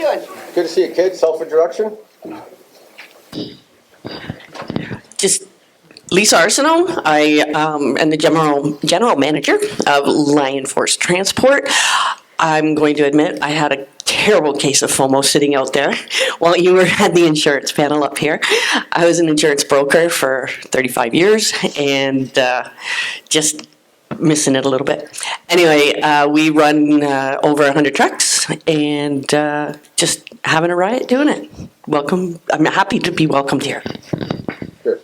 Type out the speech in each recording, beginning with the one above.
you doing? Good to see you, kid. Self-introduction? Just Lisa Arsenault. I am the general manager of Lion Force Transport. I'm going to admit I had a terrible case of FOMO sitting out there while you were at the insurance panel up here. I was an insurance broker for 35 years and just missing it a little bit. Anyway, we run over 100 trucks and just having a riot doing it. Welcome. I'm happy to be welcomed here. Sure.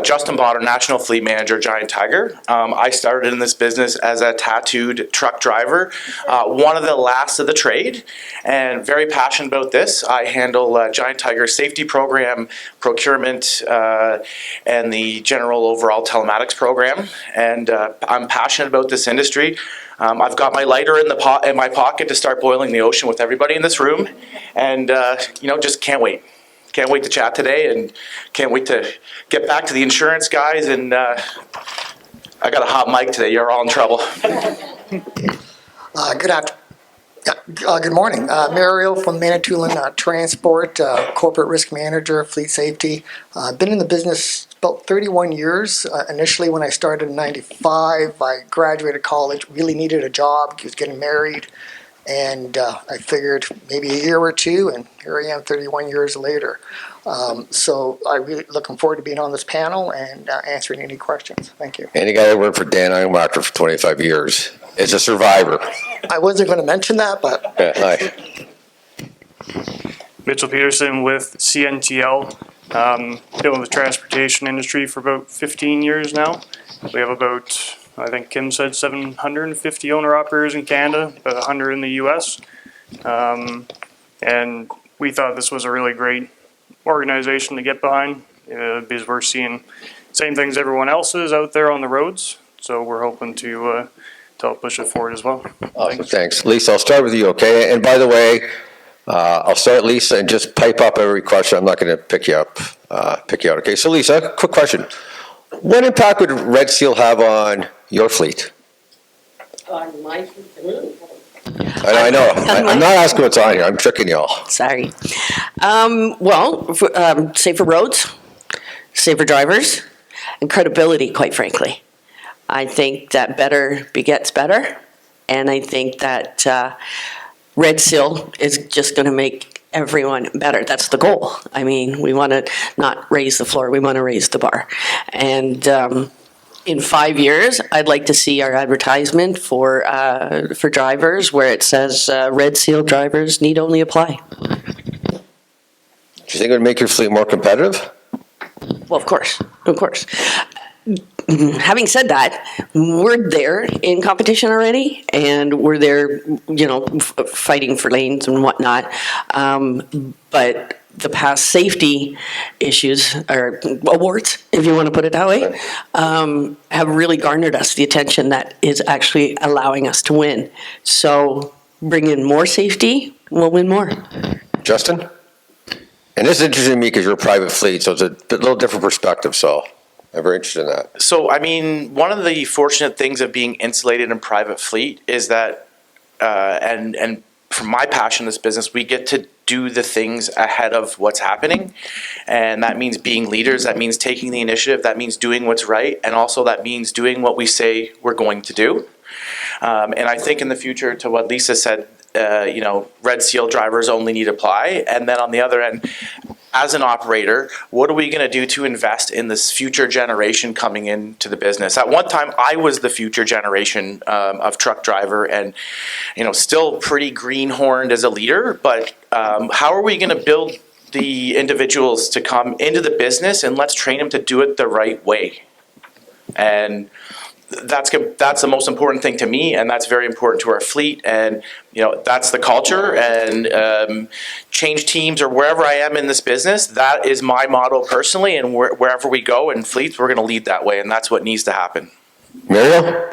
Justin Botter, National Fleet Manager, Giant Tiger. I started in this business as a tattooed truck driver, one of the last of the trade, and very passionate about this. I handle Giant Tiger's safety program, procurement, and the general overall telematics program, and I'm passionate about this industry. I've got my lighter in my pocket to start boiling the ocean with everybody in this room, and just can't wait. Can't wait to chat today, and can't wait to get back to the insurance guys. And I got a hot mic today. You're all in trouble. Good morning. Mario from Manitoulin Transport, corporate risk manager, fleet safety. Been in the business about 31 years. Initially, when I started in '95, I graduated college, really needed a job, was getting married. And I figured maybe a year or two, and here I am 31 years later. So I'm really looking forward to being on this panel and answering any questions. Thank you. And the guy that worked for Dan Ironmacher for 25 years is a survivor. I wasn't going to mention that, but... Hi. Mitchell Peterson with CNTL. Been in the transportation industry for about 15 years now. We have about, I think Kim said 750 owner-operators in Canada, about 100 in the US. And we thought this was a really great organization to get behind because we're seeing same things everyone else is out there on the roads. So we're hoping to help push it forward as well. Awesome, thanks. Lisa, I'll start with you, okay? And by the way, I'll start, Lisa, and just pipe up every question. I'm not going to pick you out, okay? So, Lisa, quick question. What impact would Red Seal have on your fleet? On my fleet? I know. I'm not asking what's on here. I'm tricking y'all. Sorry. Safer roads, safer drivers, and credibility, quite frankly. I think that better begets better, and I think that Red Seal is just going to make everyone better. That's the goal. I mean, we want to not raise the floor, we want to raise the bar. And in 5 years, I'd like to see our advertisement for drivers where it says Red Seal drivers need only apply. Do you think it would make your fleet more competitive? Well, of course, of course. Having said that, we're there in competition already, and we're there, fighting for lanes and whatnot. But the past safety issues, or awards, if you want to put it that way, have really garnered us the attention that is actually allowing us to win. So bring in more safety, we'll win more. Justin? And this is interesting to me because you're a private fleet, so it's a little different perspective, so I'm very interested in that. So, I mean, one of the fortunate things of being insulated in private fleet is that, and from my passion in this business, we get to do the things ahead of what's happening. And that means being leaders, that means taking the initiative, that means doing what's right, and also that means doing what we say we're going to do. And I think in the future, to what Lisa said, Red Seal drivers only need apply. And then on the other end, as an operator, what are we going to do to invest in this future generation coming into the business? At one time, I was the future generation of truck driver, and still pretty greenhorned as a leader. But how are we going to build the individuals to come into the business, and let's train them to do it the right way? And that's the most important thing to me, and that's very important to our fleet. And that's the culture, and change teams or wherever I am in this business, that is my motto personally. And wherever we go in fleets, we're going to lead that way, and that's what needs to happen. Mario?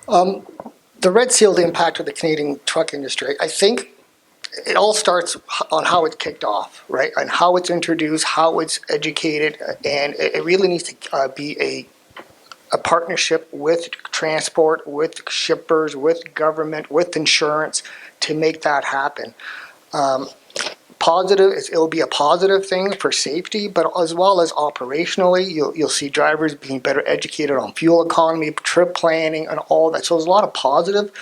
The Red Seal, the impact of the Canadian truck industry, I think it all starts on how it's kicked off, right? And how it's introduced, how it's educated, and it really needs to be a a partnership with transport, with shippers, with government, with insurance to make that happen. Positive, it'll be a positive thing for safety, but as well as operationally, you'll see drivers being better educated on fuel economy, trip planning, and all that. So there's a lot of positive.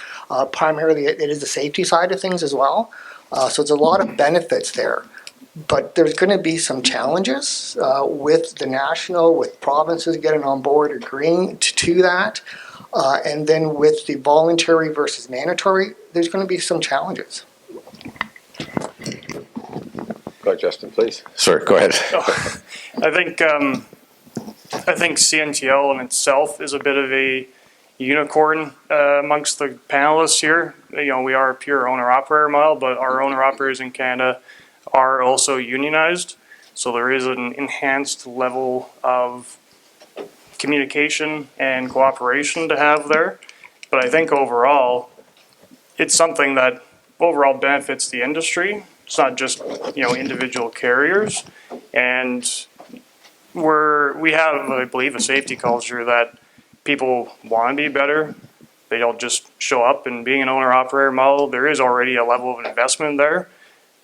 Primarily, it is the safety side of things as well. So there's a lot of benefits there. But there's going to be some challenges with the national, with provinces getting on board, agreeing to that. And then with the voluntary versus mandatory, there's going to be some challenges. Go ahead, Justin, please. Sorry, go ahead. I think CNTL in itself is a bit of a unicorn amongst the panelists here. You know, we are a pure owner-operator model, but our owner-operators in Canada are also unionized. So there is an enhanced level of communication and cooperation to have there. But I think overall, it's something that overall benefits the industry. It's not just, you know, individual carriers. And we have, I believe, a safety culture that people want to be better. They don't just show up, and being an owner-operator model, there is already a level of investment there.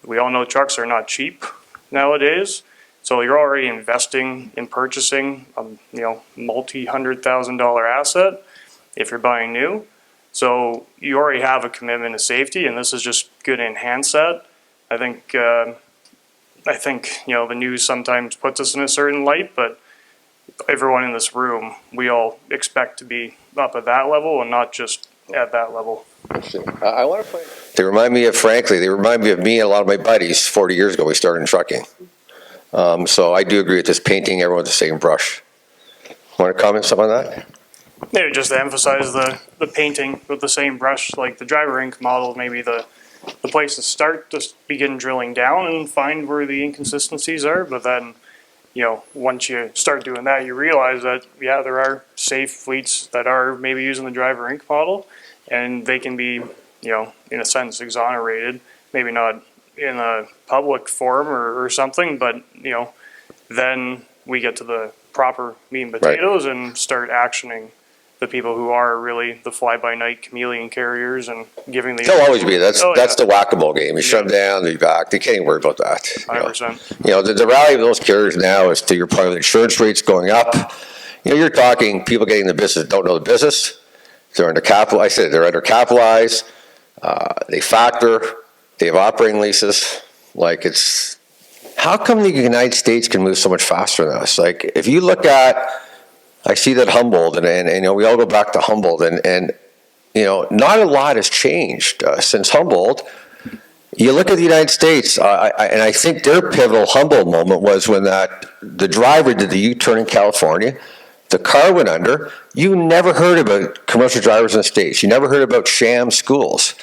We all know trucks are not cheap nowadays. So you're already investing in purchasing a, you know, multi-$100,000 asset if you're buying new. So you already have a commitment to safety, and this is just good to enhance that. I think you know, the news sometimes puts us in a certain light, but everyone in this room, we all expect to be up at that level and not just at that level. I want to point. They remind me of me and a lot of my buddies 40 years ago. We started in trucking. So I do agree with this painting everyone with the same brush. Want to comment some on that? Maybe just to emphasize the painting with the same brush, like the Driver Inc. model, maybe the place to start, just begin drilling down and find where the inconsistencies are. But then, you know, once you start doing that, you realize that, yeah, there are safe fleets that are maybe using the Driver Inc. model, and they can be, you know, in a sense exonerated, maybe not in a public forum or something, but, you know, then we get to the proper meat and potatoes and start actioning the people who are really the fly-by-night chameleon carriers and giving the... They'll always be. That's the whack-a-mole game. You shut them down, they're back. They can't even worry about that. 100%. You know, the rally of those carriers now is, to your point, with insurance rates going up. You know, you're talking people getting in the business don't know the business. They're undercapitalized. I said they're undercapitalized. They factor. They have operating leases. Like, it's... How come the United States can move so much faster than us? Like, if you look at... I see that Humboldt, and you know, we all go back to Humboldt, and you know, not a lot has changed since Humboldt. You look at the United States, and I think their pivotal Humboldt moment was when the driver did the U-turn in California. The car went under. You never heard about commercial drivers in the States. You never heard about sham schools.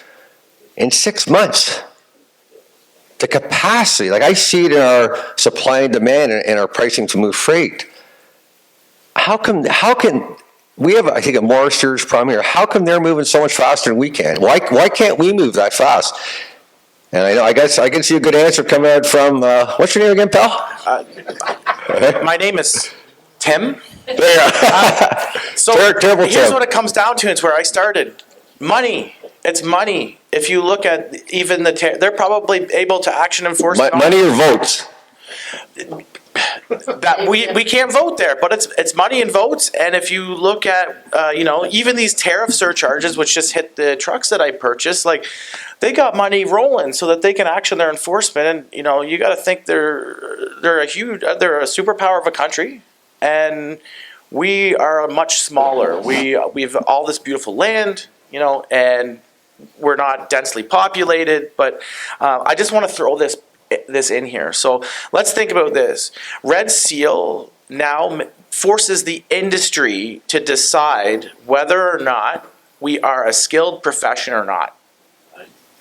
In 6 months, the capacity, like I see it in our supply and demand and our pricing to move freight. How can we have, I think, a more serious problem here? How come they're moving so much faster than we can? Why can't we move that fast? And I guess I can see a good answer coming out from, what's your name again, pal? My name is Tim. So Terrible here's Tim. what it comes down to. It's where I started. Money. It's money. If you look at even they're probably able to action enforcement. Money or votes? That we can't vote there, but it's money and votes. And if you look at you know, even these tariff surcharges, which just hit the trucks that I purchased, like they got money rolling so that they can action their enforcement. And you know, you got to think they're a superpower of a country, and we are much smaller. We've all this beautiful land, you know, and we're not densely populated. But I just want to throw this in here. So let's think about this. Red Seal now forces the industry to decide whether or not we are a skilled profession or not.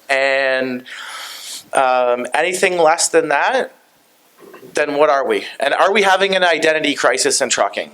And anything less than that, then what are we? And are we having an identity crisis in trucking?